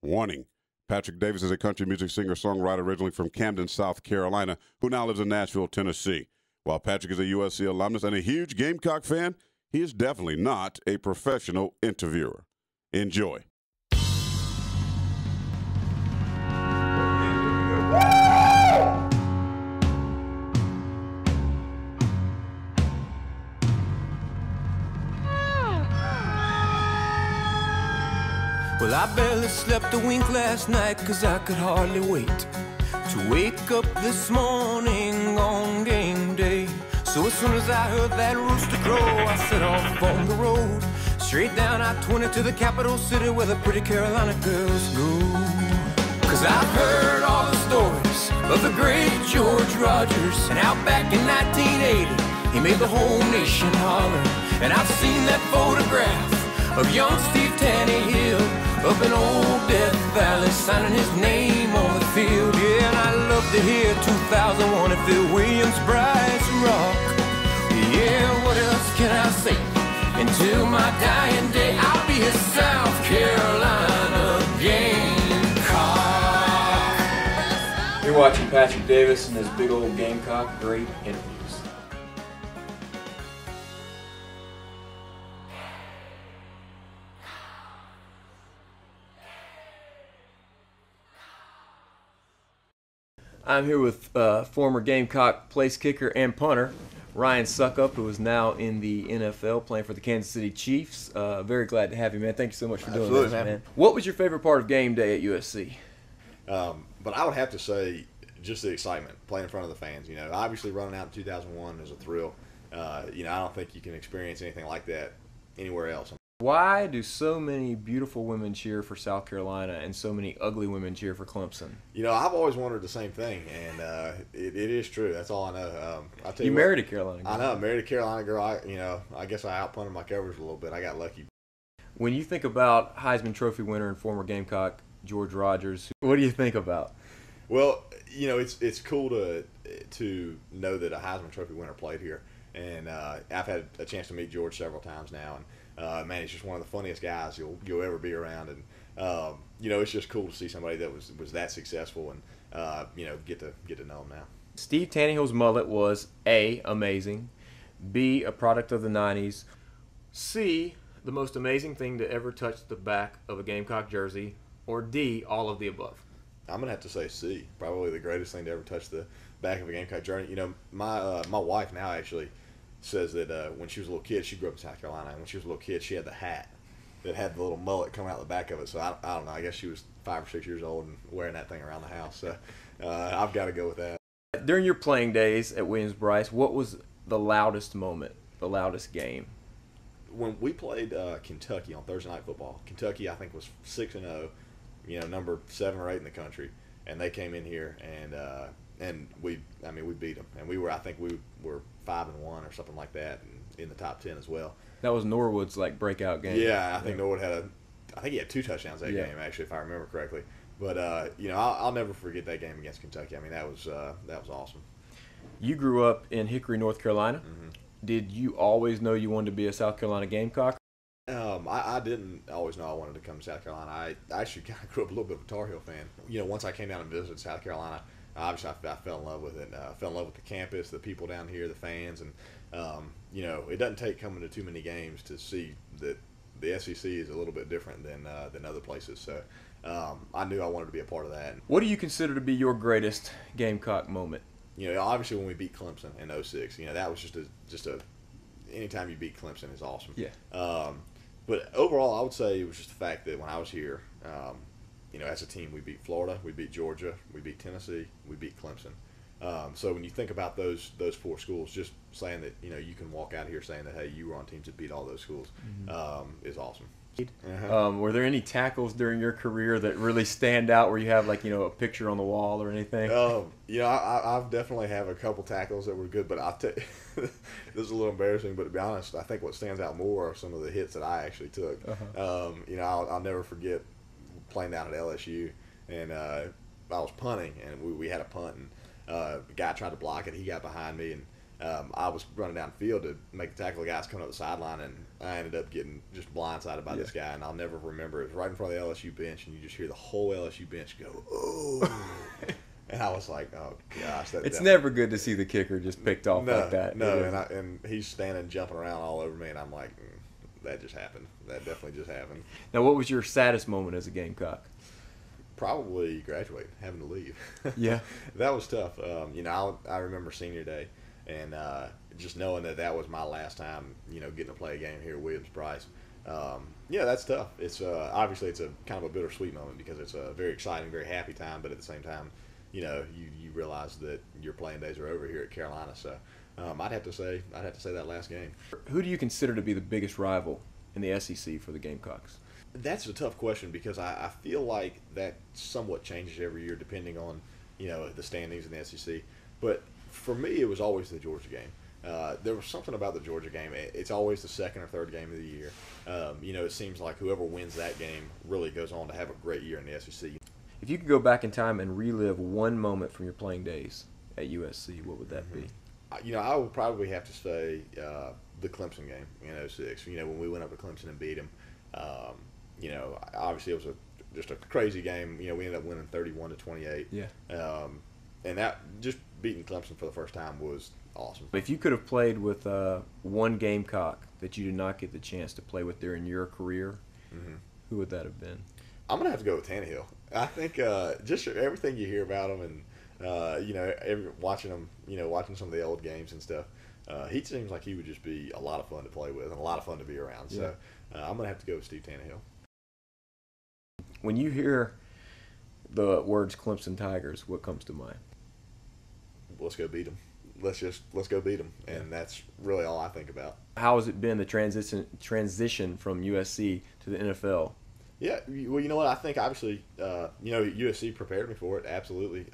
Warning. Patrick Davis is a country music singer-songwriter originally from Camden, South Carolina, who now lives in Nashville, Tennessee. While Patrick is a USC alumnus and a huge Gamecock fan, he is definitely not a professional interviewer. Enjoy. Well, I barely slept a wink last night, 'cause I could hardly wait to wake up this morning on game day. So as soon as I heard that rooster crow, I set off on the road, straight down I-20 to the capital city where the pretty Carolina girls go. 'Cause I've heard all the stories of the great George Rogers, and out back in 1980, he made the whole nation holler. And I've seen that photograph of young Steve Tannehill up in old Death Valley, signing his name on the field. Yeah, and I love to hear 2001 and Phil Williams' Bryce Rock. Yeah, what else can I say? Until my dying day, I'll be a South Carolina Gamecock. You're watching Patrick Davis and his Big Ole Gamecock great interviews. I'm here with former Gamecock place kicker and punter Ryan Succop, who is now in the NFL playing for the Kansas City Chiefs. Very glad to have you, man. Thank you so much for doing this, man. What was your favorite part of game day at USC? But I would have to say just the excitement, playing in front of the fans. You know, obviously running out in 2001 is a thrill. You know, I don't think you can experience anything like that anywhere else. Why do so many beautiful women cheer for South Carolina and so many ugly women cheer for Clemson? You know, I've always wondered the same thing, and it is true. That's all I know. I'll tell you what, married a Carolina girl. I know, I married a Carolina girl. I guess I outpunted my coverage a little bit. I got lucky. When you think about Heisman Trophy winner and former Gamecock George Rogers, what do you think about? Well, you know, it's cool to know that a Heisman Trophy winner played here, and I've had a chance to meet George several times now, and man, he's just one of the funniest guys you'll ever be around, and you know, it's just cool to see somebody that was that successful, and you know, get to know him now. Steve Tannehill's mullet was A, amazing, B, a product of the 90s, C, the most amazing thing to ever touch the back of a Gamecock jersey, or D, all of the above. I'm gonna have to say C, probably the greatest thing to ever touch the back of a Gamecock jersey. You know, my wife now actually says that when she was a little kid, she grew up in South Carolina, and when she was a little kid, she had the hat that had the little mullet coming out the back of it. So I don't know. I guess she was 5 or 6 years old and wearing that thing around the house. So I've got to go with that. During your playing days at Williams-Brice, what was the loudest moment, the loudest game? When we played Kentucky on Thursday Night Football, Kentucky I think was 6-0, you know, number 7 or 8 in the country, and they came in here and we beat them, and I think we were 5-1 or something like that, and in the top 10 as well. That was Norwood's breakout game. Yeah, I think Norwood I think he had 2 touchdowns that game actually, if I remember correctly. But you know, I'll never forget that game against Kentucky. I mean, that was awesome. You grew up in Hickory, North Carolina. Mm-hmm. Did you always know you wanted to be a South Carolina Gamecock? I didn't always know I wanted to come to South Carolina. I actually kind of grew up a little bit of a Tar Heel fan. You know, once I came down and visited South Carolina, obviously I fell in love with it. I fell in love with the campus, the people down here, the fans, and you know, it doesn't take coming to too many games to see that the SEC is a little bit different than other places. So I knew I wanted to be a part of that. What do you consider to be your greatest Gamecock moment? You know, obviously when we beat Clemson in 06, you know, that was just a anytime you beat Clemson is awesome. Yeah. But overall, I would say it was just the fact that when I was here, you know, as a team, we beat Florida, we beat Georgia, we beat Tennessee, we beat Clemson. So when you think about those 4 schools, just saying that, you know, you can walk out here saying that, hey, you were on teams that beat all those schools, is awesome. Were there any tackles during your career that really stand out where you have, you know, a picture on the wall or anything? You know, I've definitly have a couple tackles that were good, but I'll tell you, this is a little embarrassing, but to be honest, I think what stands out more are some of the hits that I actually took. You know, I'll never forget playing down at LSU, and I was punting, and we had a punt, and the guy tried to block it. He got behind me, and I was running down the field to make the tackle. The guys coming up the sideline, and I ended up getting just blindsided by this guy, and I'll never remember. It was right in front of the LSU bench, and you just hear the whole LSU bench go, "Oh!" And I was like, "Oh gosh!" It's never good to see the kicker just picked off like that. No, and he's standing, jumping around all over me, and I'm like, "That just happened. That definitely just happened." Now, what was your saddest moment as a Gamecock? Probably graduating, having to leave. Yeah, that was tough. I remember senior day, and just knowing that was my last time, getting to play a game here at Williams-Brice. That's tough. It's obviously it's a kind of a bittersweet moment because it's a very exciting, very happy time, but at the same time, you realize that your playing days are over here at Carolina. So I'd have to say that last game. Who do you consider to be the biggest rival in the SEC for the Gamecocks? That's a tough question because I feel like that somewhat changes every year depending on the standings in the SEC. But for me, it was always the Georgia game. There was something about the Georgia game. It's always the second or third game of the year. It seems like whoever wins that game really goes on to have a great year in the SEC. If you could go back in time and relive one moment from your playing days at USC, what would that be? I would probably have to say the Clemson game in 06. When we went up to Clemson and beat them. Obviously it was just a crazy game. We ended up winning 31-28. Yeah. And that just beating Clemson for the first time was awesome. If you could have played with one Gamecock that you did not get the chance to play with during your career, who would that have been? I'm gonna have to go with Tannehill. I think just everything you hear about him and watching him, watching some of the old games and stuff. He seems like he would just be a lot of fun to play with and a lot of fun to be around. So I'm gonna have to go with Steve Tannehill. When you hear the words Clemson Tigers, what comes to mind? Let's go beat them. Let's go beat them, and that's really all I think about. How has it been the transition from USC to the NFL? Yeah, well, you know what? I think obviously, USC prepared me for it. Absolutely,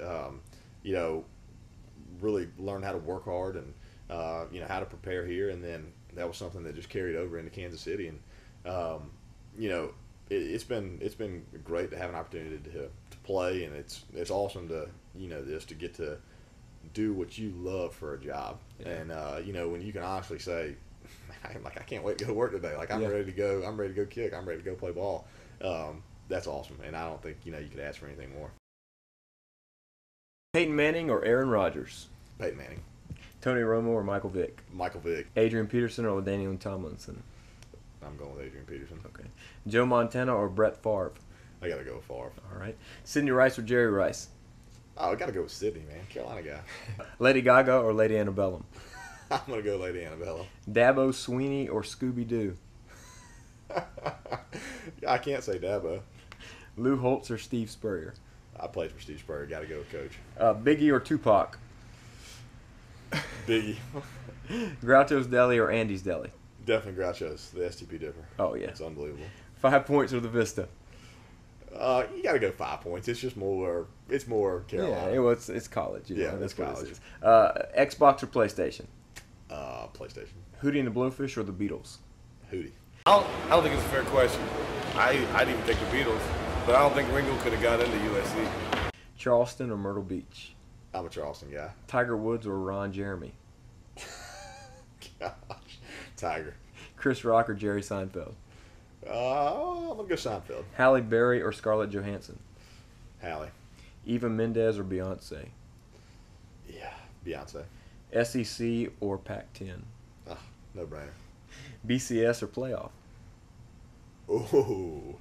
really learned how to work hard and how to prepare here, and then that was something that just carried over into Kansas City, and it's been great to have an opportunity to play, and it's awesome to just to get to do what you love for a job, and when you can honestly say, I can't wait to go to work today. Like I'm ready to go. I'm ready to go kick. I'm ready to go play ball. That's awesome, and I don't think you could ask for anything more. Peyton Manning or Aaron Rodgers? Peyton Manning. Tony Romo or Michael Vick? Michael Vick. Adrian Peterson or LaDainian Tomlinson? I'm going with Adrian Peterson. Okay. Joe Montana or Brett Favre? I got to go with Favre. All right. Sidney Rice or Jerry Rice? Oh, I got to go with Sidney, man. Carolina guy. Lady Gaga or Lady Antebellum? I'm going to go Lady Antebellum. Dabo Sweeney or Scooby-Doo? I can't say Dabo. Lou Holtz or Steve Spurrier? I played for Steve Spurrier. Got to go with Coach. Biggie or Tupac? Biggie. Groucho's Deli or Andy's Deli? Definitely Groucho's. The STP Dipper. Oh, yeah. It's unbelievable. 5 points or the Vista? You got to go 5 points. It's just more. It's more Carolina. Yeah, well, it's college. That's college. Xbox or PlayStation? PlayStation. Hootie and the Blowfish or the Beatles? Hootie. I don't think it's a fair question. I didn't even take the Beatles, but I don't think Ringo could have got into USC. Charleston or Myrtle Beach? I'm a Charleston guy. Tiger Woods or Ron Jeremy? Gosh. Tiger. Chris Rock or Jerry Seinfeld? I'm going to go Seinfeld. Halle Berry or Scarlett Johansson? Halle. Eva Mendes or Beyonce? Yeah, Beyonce. SEC or Pac-10? No brainer. BCS or playoff? Oh,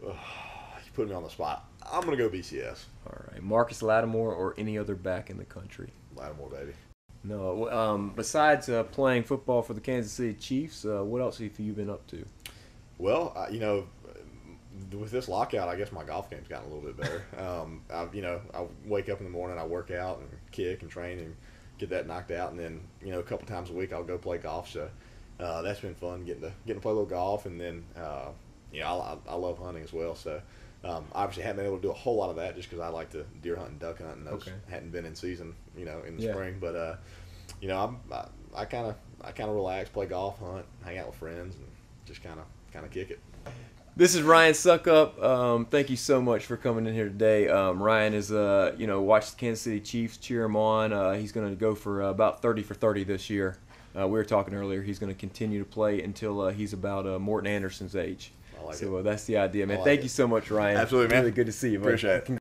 you put me on the spot. I'm going to go BCS. All right. Marcus Lattimore or any other back in the country? Lattimore, baby. No. Besides playing football for the Kansas City Chiefs, what else have you been up to? Well, with this lockout, I guess my golf game's gotten a little bit better. I wake up in the morning, I work out and kick and train and get that knocked out, and then a couple times a week I'll go play golf. So that's been fun getting to play a little golf, and then I love hunting as well. So obviously haven't been able to do a whole lot of that just because I like to deer hunt and duck hunt, and those hadn't been in season in the spring. But I kind of relax, play golf, hunt, hang out with friends, and just kind of kick it. This is Ryan Succop. Thank you so much for coming in here today. Ryan is, watch the Kansas City Chiefs, cheer him on. He's going to go for about 30 for 30 this year. We were talking earlier. He's going to continue to play until he's about Morton Anderson's age. I like it. That's the idea, man. Thank you so much, Ryan. Absolutely, man. Really good to see you, buddy. Appreciate it.